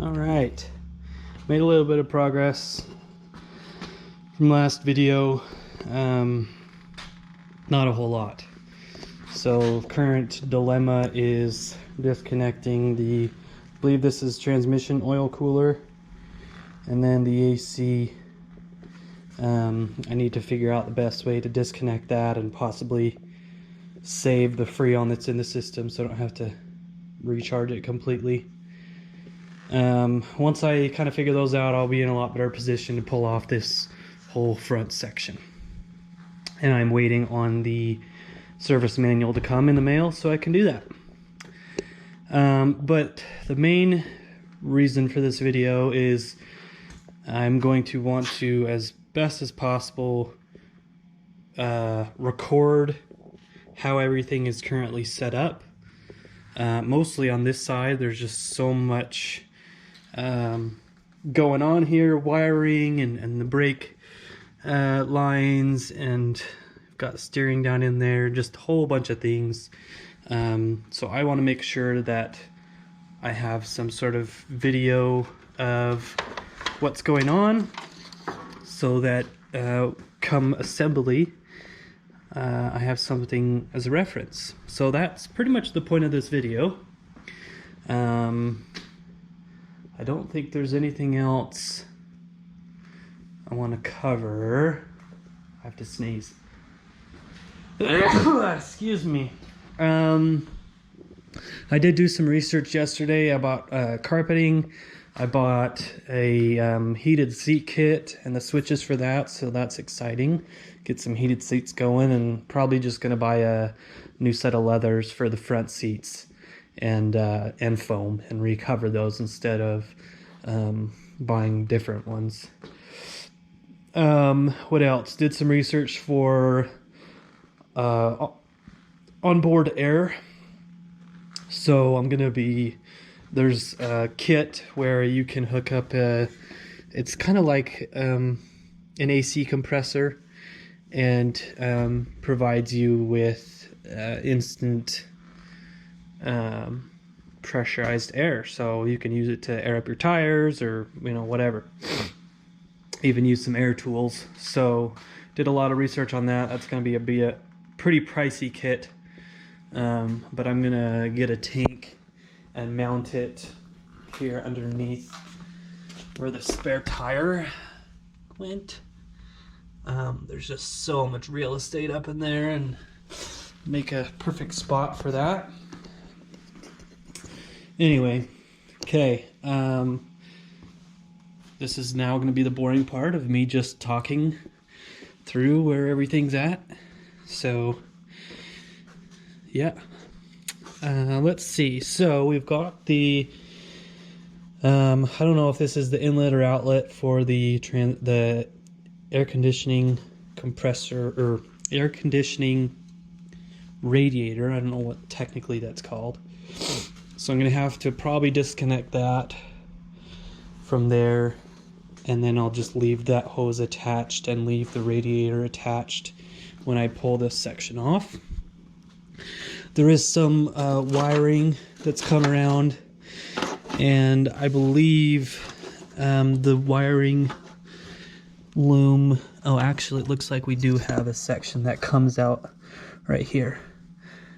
Alright, made a little bit of progress from last video, not a whole lot. So current dilemma is disconnecting the, I believe this is transmission oil cooler, and then the AC. I need to figure out the best way to disconnect that and possibly save the Freon that's in the system so I don't have to recharge it completely. Once I kind of figure those out, I'll be in a lot better position to pull off this whole front section. And I'm waiting on the service manual to come in the mail so I can do that. But the main reason for this video is I'm going to want to, as best as possible, record how everything is currently set up. Mostly on this side, there's just so much going on here, wiring and the brake lines, and I've got steering down in there, just a whole bunch of things. So I want to make sure that I have some sort of video of what's going on so that come assembly I have something as a reference. So that's pretty much the point of this video. I don't think there's anything else I want to cover. I have to sneeze. Excuse me. I did do some research yesterday about carpeting. I bought a heated seat kit and the switches for that, so that's exciting. Get some heated seats going, and probably just gonna buy a new set of leathers for the front seats and foam and recover those instead of buying different ones. What else? Did some research for onboard air. So I'm gonna be, there's a kit where you can hook up it's kind of like an AC compressor, and provides you with instant pressurized air, so you can use it to air up your tires or whatever. Even use some air tools. So did a lot of research on that. That's going to be a pretty pricey kit, but I'm gonna get a tank and mount it here underneath where the spare tire went. There's just so much real estate up in there, and make a perfect spot for that. Anyway, okay, this is now going to be the boring part of me just talking through where everything's at. So yeah, let's see. So we've got the I don't know if this is the inlet or outlet for the air conditioning compressor or air conditioning radiator. I don't know what technically that's called. So I'm going to have to probably disconnect that from there, and then I'll just leave that hose attached and leave the radiator attached when I pull this section off. There is some wiring that's come around, and I believe the wiring loom, oh actually it looks like we do have a section that comes out right here.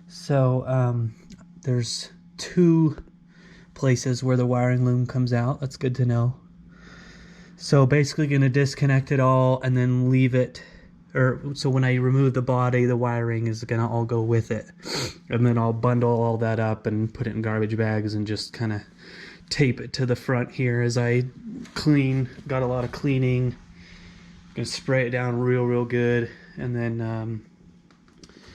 So there's two places where the wiring loom comes out. That's good to know. So basically going to disconnect it all and then leave it, so when I remove the body, the wiring is going to all go with it, and then I'll bundle all that up and put it in garbage bags and just kind of tape it to the front here as I clean. Got a lot of cleaning. Gonna spray it down real good, and then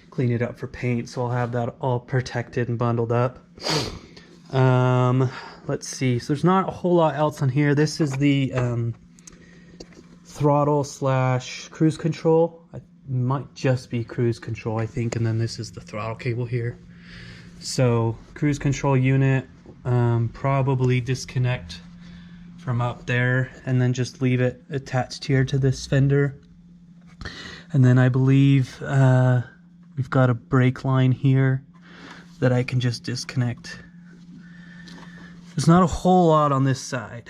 clean it up for paint, so I'll have that all protected and bundled up. Let's see, so there's not a whole lot else on here. This is the throttle / cruise control. It might just be cruise control, I think, and then this is the throttle cable here. So cruise control unit, probably disconnect from up there and then just leave it attached here to this fender. And then I believe we've got a brake line here that I can just disconnect There's not a whole lot on this side.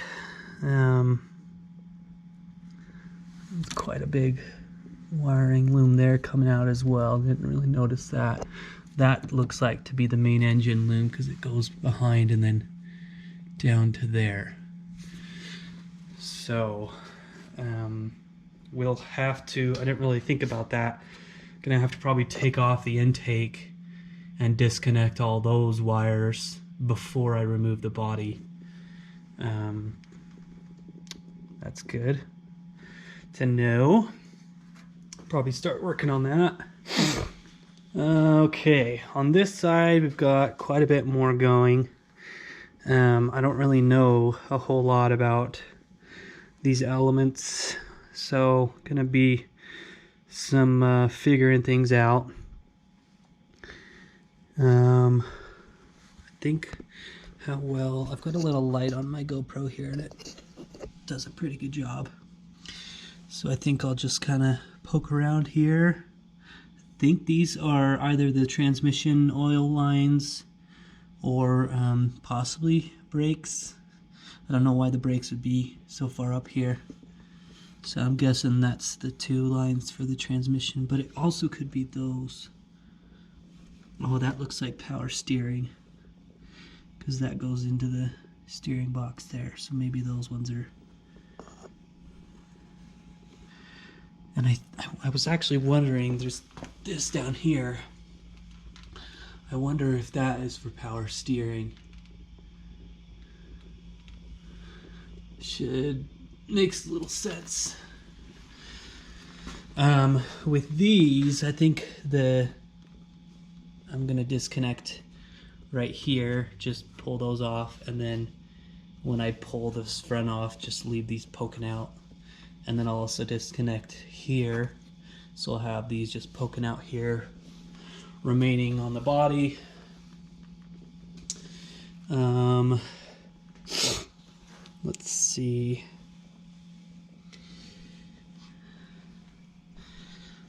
It's quite a big wiring loom there coming out as well. Didn't really notice that. That looks like to be the main engine loom because it goes behind and then down to there. So we'll have to, I didn't really think about that. Gonna have to probably take off the intake and disconnect all those wires before I remove the body. That's good to know. Probably start working on that. Okay, on this side we've got quite a bit more going. I don't really know a whole lot about these elements, so gonna be some figuring things out. I think how well, I've got a little light on my GoPro here and it does a pretty good job. So I think I'll just kind of poke around here. I think these are either the transmission oil lines or possibly brakes. I don't know why the brakes would be so far up here. So I'm guessing that's the two lines for the transmission, but it also could be those. Oh, that looks like power steering, because that goes into the steering box there. So maybe those ones are. And I was actually wondering, there's this down here. I wonder if that is for power steering. Makes a little sense. With these, I think I'm gonna disconnect right here, just pull those off, and then when I pull this front off, just leave these poking out. And then I'll also disconnect here, so I'll have these just poking out here, remaining on the body. Let's see.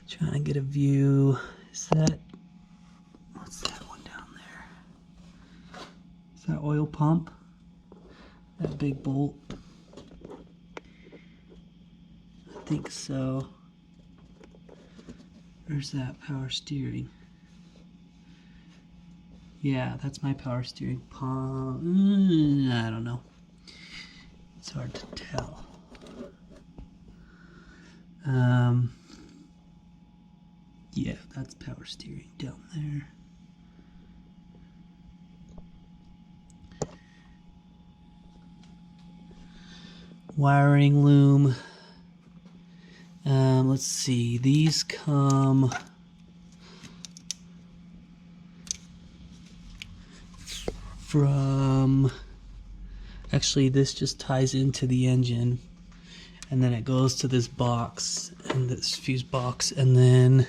Trying to get a view. Is that, what's that one down there? Is that oil pump? That big bolt? I think so. Where's that power steering? Yeah, that's my power steering pump. I don't know. It's hard to tell. Yeah, that's power steering down there. Wiring loom. Let's see, these come from, actually this just ties into the engine, and then it goes to this box, and this fuse box, and then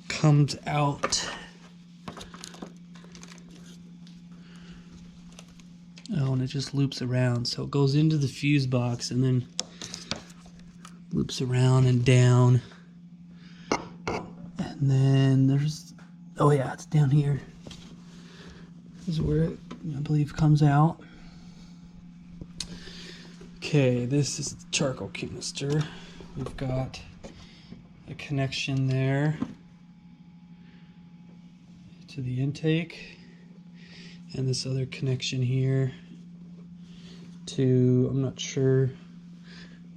comes out. Oh, and it just loops around. So it goes into the fuse box and then loops around and down. And then there's, oh yeah, it's down here. This is where it, I believe, comes out. Okay, this is the charcoal canister. We've got a connection there to the intake, and this other connection here to, I'm not sure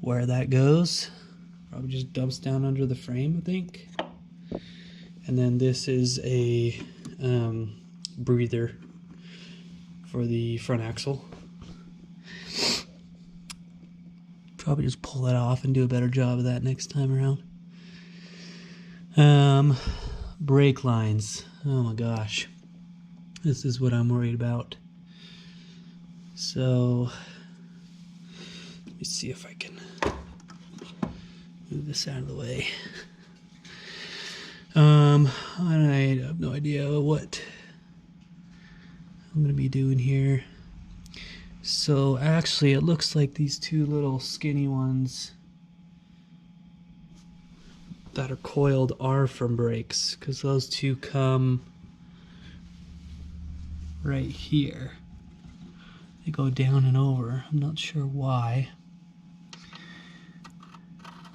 where that goes. Probably just dumps down under the frame, I think. And then this is a breather for the front axle. Probably just pull that off and do a better job of that next time around. Brake lines. Oh my gosh. This is what I'm worried about. So, let me see if I can move this out of the way. I have no idea what I'm going to be doing here. So actually it looks like these two little skinny ones that are coiled are from brakes, because those two come right here. they go down and over. I'm not sure why.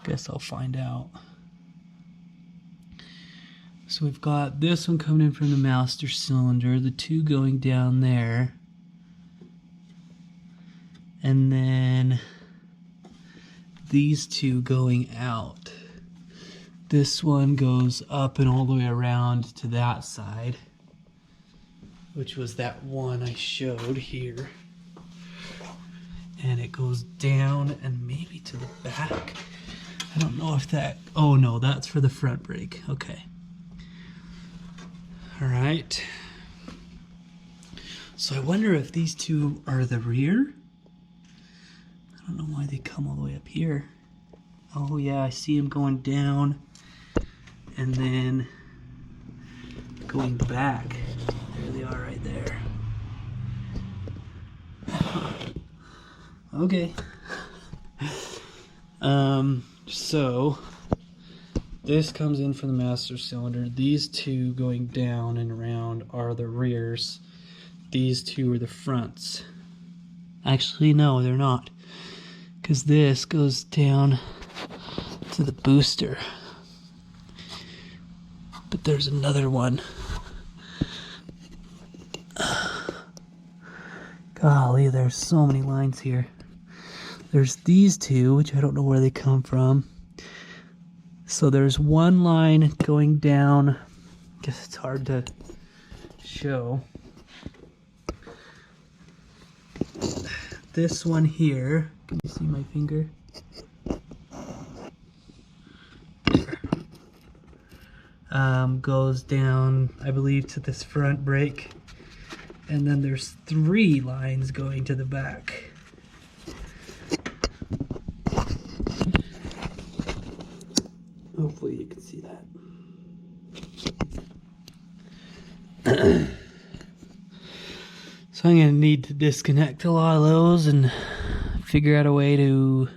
Guess I'll find out. So we've got this one coming in from the master cylinder, the two going down there, and then these two going out. This one goes up and all the way around to that side, which was that one I showed here. And it goes down and maybe to the back. I don't know if that, oh no, that's for the front brake. Okay. All right. So I wonder if these two are the rear. I don't know why they come all the way up here. Oh yeah, I see them going down and then going back. There they are right there. Okay. So this comes in from the master cylinder. These two going down and around are the rears. These two are the fronts. Actually, no, they're not. Because this goes down to the booster. But there's another one. Golly, there's so many lines here. There's these two, which I don't know where they come from. So there's one line going down. I guess it's hard to show. This one here, can you see my finger? Goes down, I believe, to this front brake. And then there's 3 lines going to the back. Hopefully you can see that. So I'm going to need to disconnect a lot of those and figure out a way to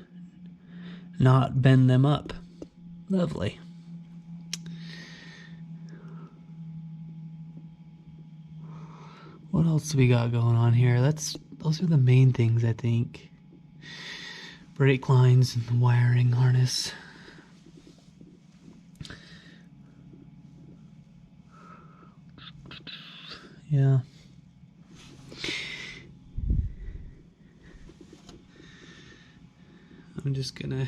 not bend them up. Lovely. What else do we got going on here? Those are the main things, I think. Brake lines and the wiring harness. Yeah. I'm just gonna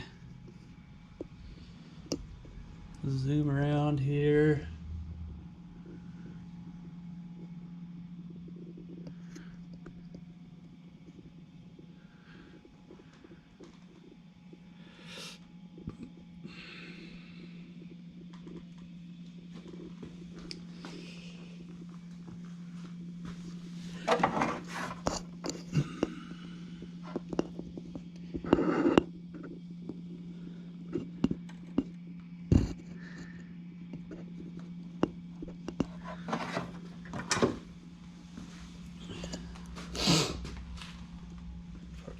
zoom around here.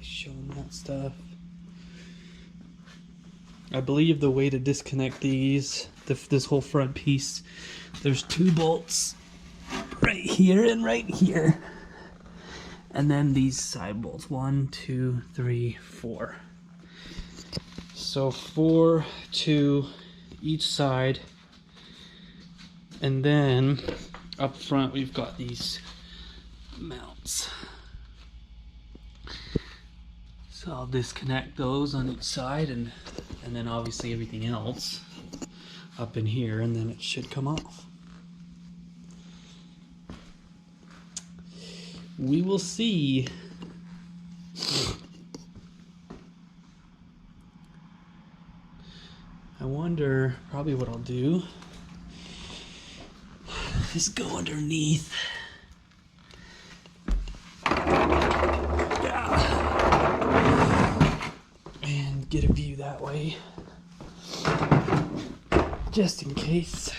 Showing that stuff. I believe the way to disconnect these, this whole front piece, there's 2 bolts right here and right here, and then these side bolts, 1, 2, 3, 4. So 4 to each side, and then up front we've got these mounts. So I'll disconnect those on each side and then obviously everything else up in here, and then it should come off. We will see. I wonder, probably what I'll do is go underneath. Get a view that way, just in case.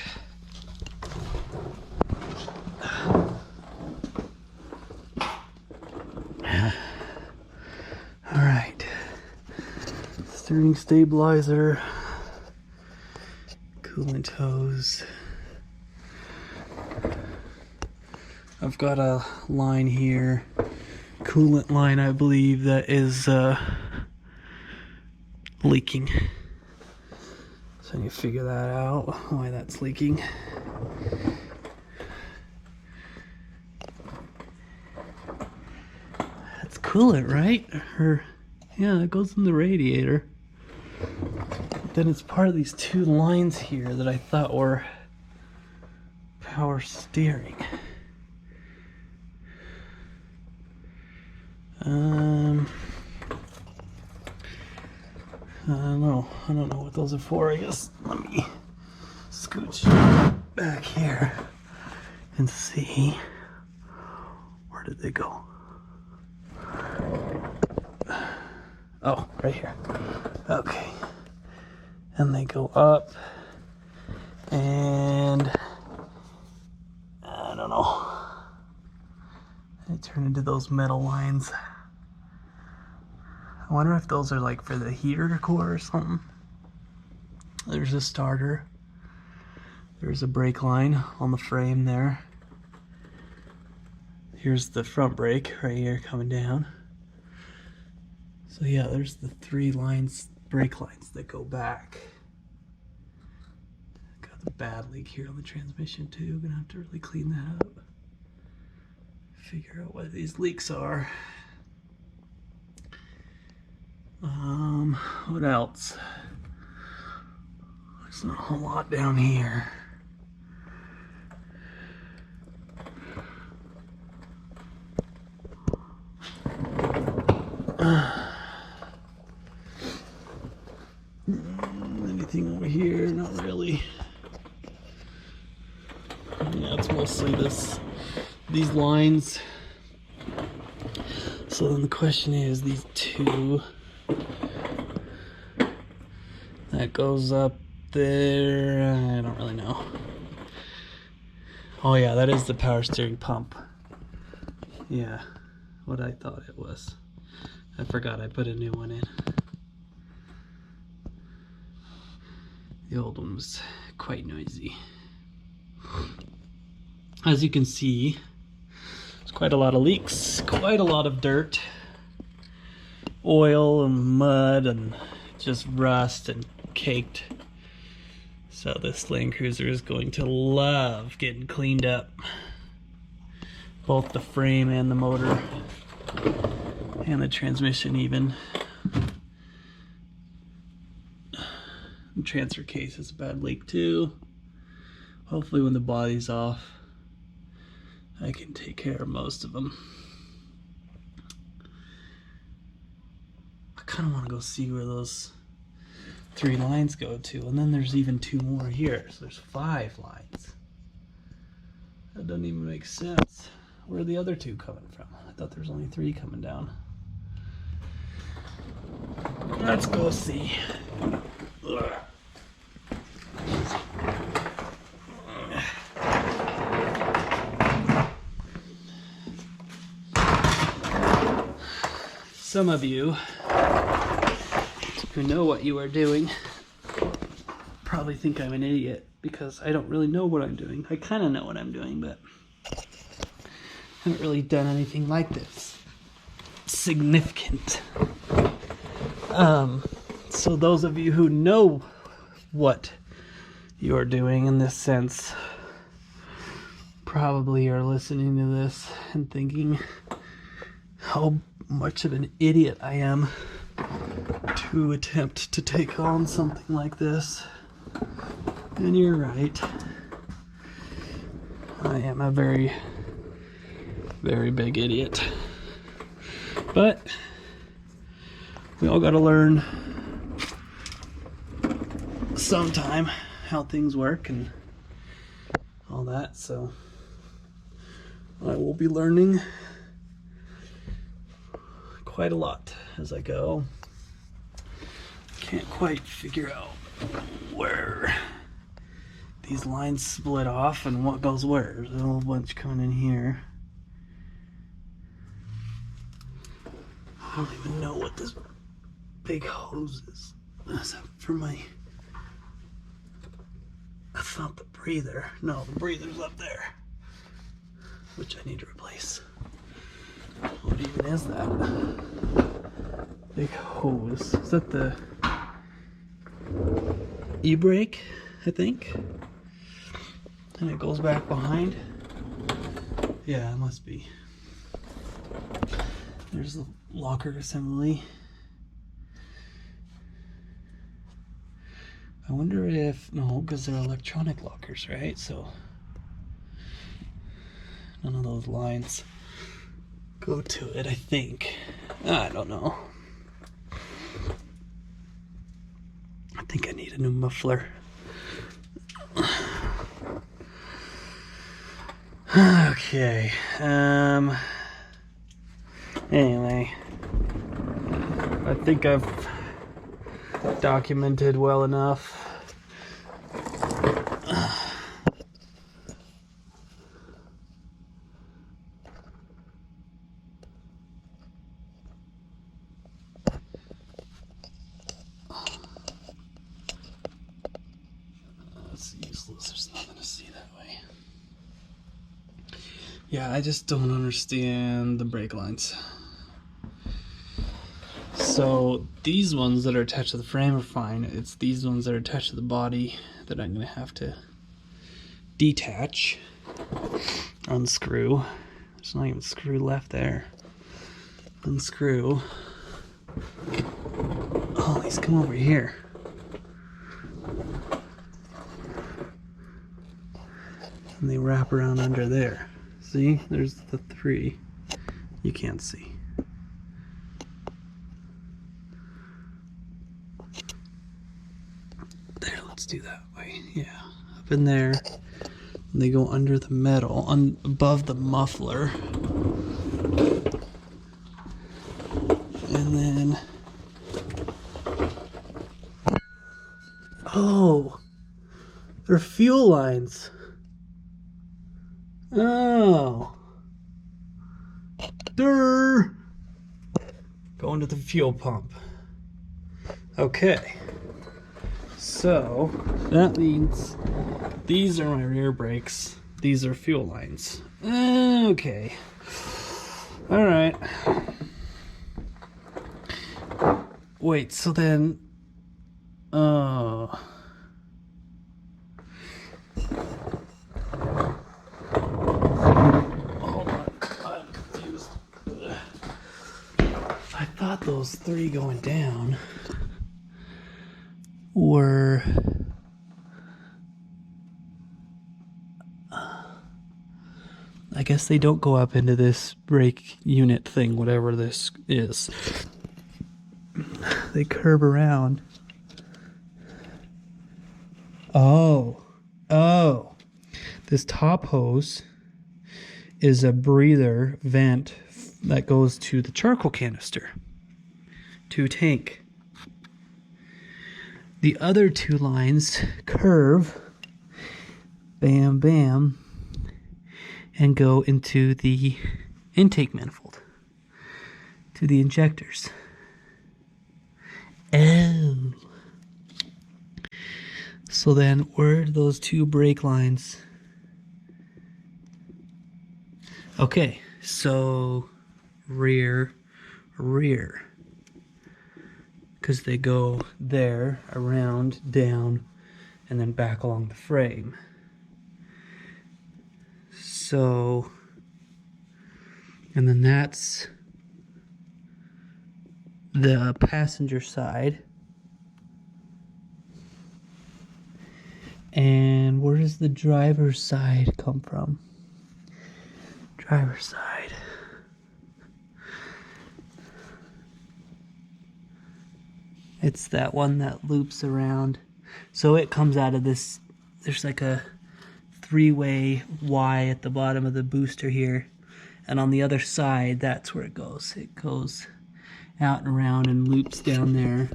All right, steering stabilizer, coolant hose. I've got a line here, coolant line, I believe, that is leaking. So you figure that out, why that's leaking. That's coolant, right? Or yeah, it goes in the radiator. But then it's part of these two lines here that I thought were power steering. I don't know what those are for. I guess let me scooch back here and see. Where did they go? Oh, right here. Okay. And they go up, and I don't know. They turn into those metal lines. I wonder if those are like for the heater core or something. There's a starter. There's a brake line on the frame there. Here's the front brake right here coming down. So yeah, there's the three lines, brake lines that go back. Got the bad leak here on the transmission too. Gonna have to really clean that up. Figure out what these leaks are. What else? There's not a whole lot down here. Anything over here? Not really. Yeah, it's mostly these lines. So then the question is, these two, that goes up there, I don't really know. Oh yeah, that is the power steering pump. Yeah, what I thought it was. I forgot I put a new one in. The old one was quite noisy. As you can see, there's quite a lot of leaks, quite a lot of dirt, oil and mud and just rust and caked. So this Land Cruiser is going to love getting cleaned up. Both the frame and the motor and the transmission even. The transfer case is a bad leak too. Hopefully when the body's off, I can take care of most of them. I kind of want to go see where those three lines go to, and then there's even two more here, so there's 5 lines. That doesn't even make sense. Where are the other 2 coming from? I thought there was only 3 coming down. Let's go see. Ugh. Some of you who know what you are doing probably think I'm an idiot because I don't really know what I'm doing. I kind of know what I'm doing, but I haven't really done anything like this significant. So those of you who know what you're doing in this sense probably are listening to this and thinking how much of an idiot I am to attempt to take on something like this. And you're right. I am a very, very big idiot. But we all gotta learn sometime how things work and all that, so I will be learning quite a lot as I go. Can't quite figure out where these lines split off and what goes where. There's a whole bunch coming in here. I don't even know what this big hose is. Is that for my... That's not the breather. No, the breather's up there, which I need to replace. What even is that? Big hose. Is that the e-brake, I think? And it goes back behind. Yeah, it must be. There's the locker assembly. I wonder if, no, because they're electronic lockers, right? So none of those lines go to it, I think. I don't know. I think I need a new muffler. Okay. Anyway, I think I've documented well enough. That's useless. There's nothing to see that way. Yeah, I just don't understand the brake lines. So these ones that are attached to the frame are fine. It's these ones that are attached to the body that I'm gonna have to detach, unscrew. There's not even a screw left there. Unscrew. Oh, these come over here. And they wrap around under there. See, there's the three. You can't see. There, let's do that way. Yeah, up in there. And they go under the metal, above the muffler. And then... Oh! They're fuel lines. Oh. Durr. Going to the fuel pump. Okay. So, that means these are my rear brakes. These are fuel lines. Okay. Alright. Wait, so then... Hold on, I'm confused. I thought those three going down were... I guess they don't go up into this brake unit thing, whatever this is. They curve around. Oh. This top hose is a breather vent that goes to the charcoal canister, to tank. The other two lines curve, bam, bam, and go into the intake manifold, to the injectors. Oh. So then, where are those two brake lines? Okay, so rear. Because they go there, around, down, and then back along the frame. So, and then that's the passenger side. And where does the driver's side come from? Driver's side. It's that one that loops around. So it comes out of this, there's like a three-way Y at the bottom of the booster here. And on the other side, that's where it goes. It goes out and around and loops down there.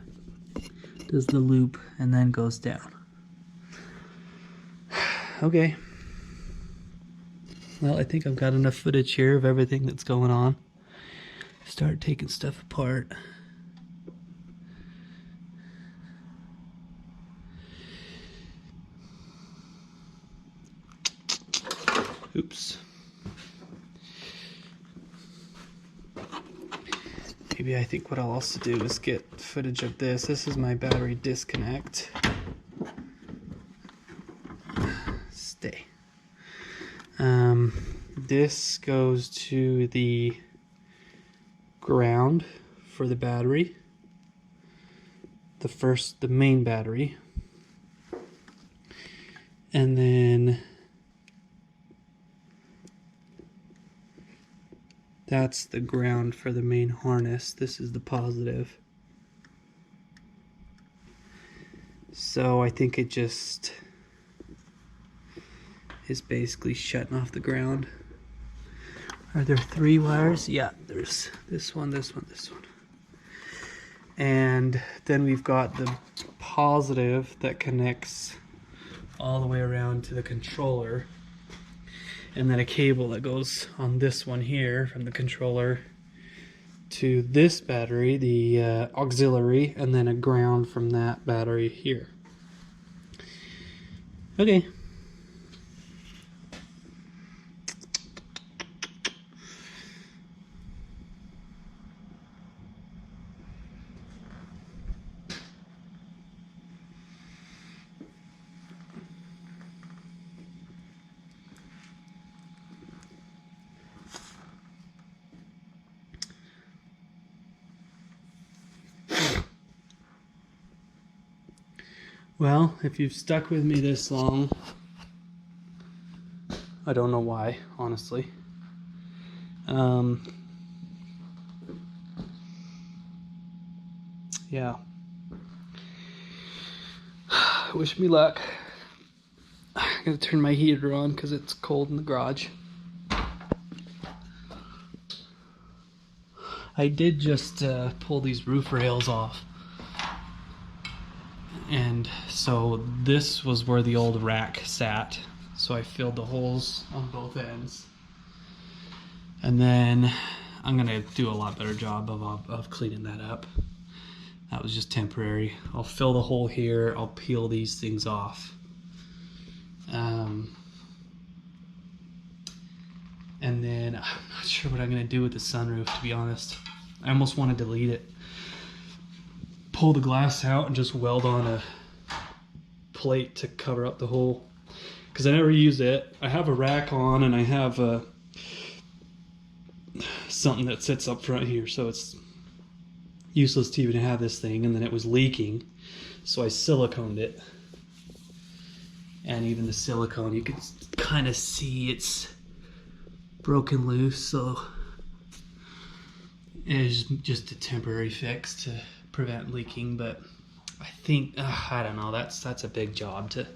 Does the loop and then goes down. Okay. Well, I think I've got enough footage here of everything that's going on. Start taking stuff apart. Oops. maybe I think what I'll also do is get footage of this. This is my battery disconnect. Stay. This goes to the ground for the battery. The main battery. And then that's the ground for the main harness. This is the positive. So I think it just is basically shutting off the ground. Are there 3 wires? Yeah, there's this one, this one, this one. And then we've got the positive that connects all the way around to the controller. And then a cable that goes on this one here from the controller to this battery, the auxiliary, and then a ground from that battery here. Okay. Well, if you've stuck with me this long, I don't know why, honestly. Yeah. Wish me luck. I'm gonna turn my heater on because it's cold in the garage. I did just pull these roof rails off. And so this was where the old rack sat. So I filled the holes on both ends. And then I'm gonna do a lot better job of cleaning that up. That was just temporary. I'll fill the hole here, I'll peel these things off. And then I'm not sure what I'm gonna do with the sunroof, to be honest. I almost want to delete it. Pull the glass out and just weld on a plate to cover up the hole, because I never use it. I have a rack on and I have something that sits up front here, so it's useless to even have this thing. And then it was leaking, so I siliconed it, and even the silicone you can kind of see it's broken loose, so it is just a temporary fix to prevent leaking. But I think I don't know, that's a big job to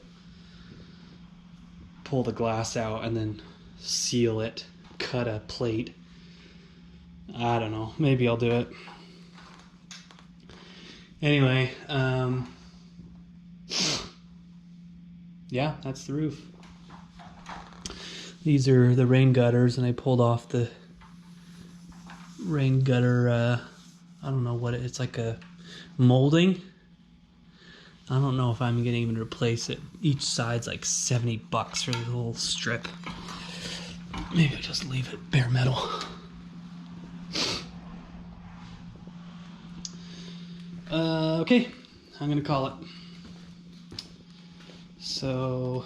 pull the glass out and then seal it, cut a plate. I don't know, maybe I'll do it anyway. Yeah, that's the roof. These are the rain gutters, and I pulled off the rain gutter, I don't know what it's like, a molding. I don't know if I'm gonna even replace it. Each side's like $70 for the little strip. Maybe I'll just leave it bare metal. Okay, I'm gonna call it. So,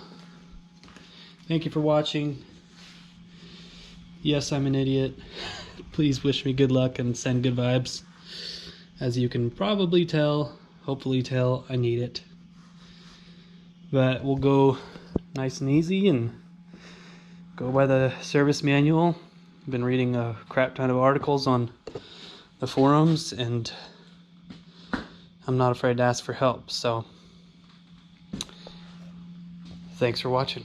thank you for watching. Yes, I'm an idiot. Please wish me good luck and send good vibes. As you can probably tell, hopefully tell, I need it. But we'll go nice and easy and go by the service manual. I've been reading a crap ton of articles on the forums, and I'm not afraid to ask for help. So, thanks for watching.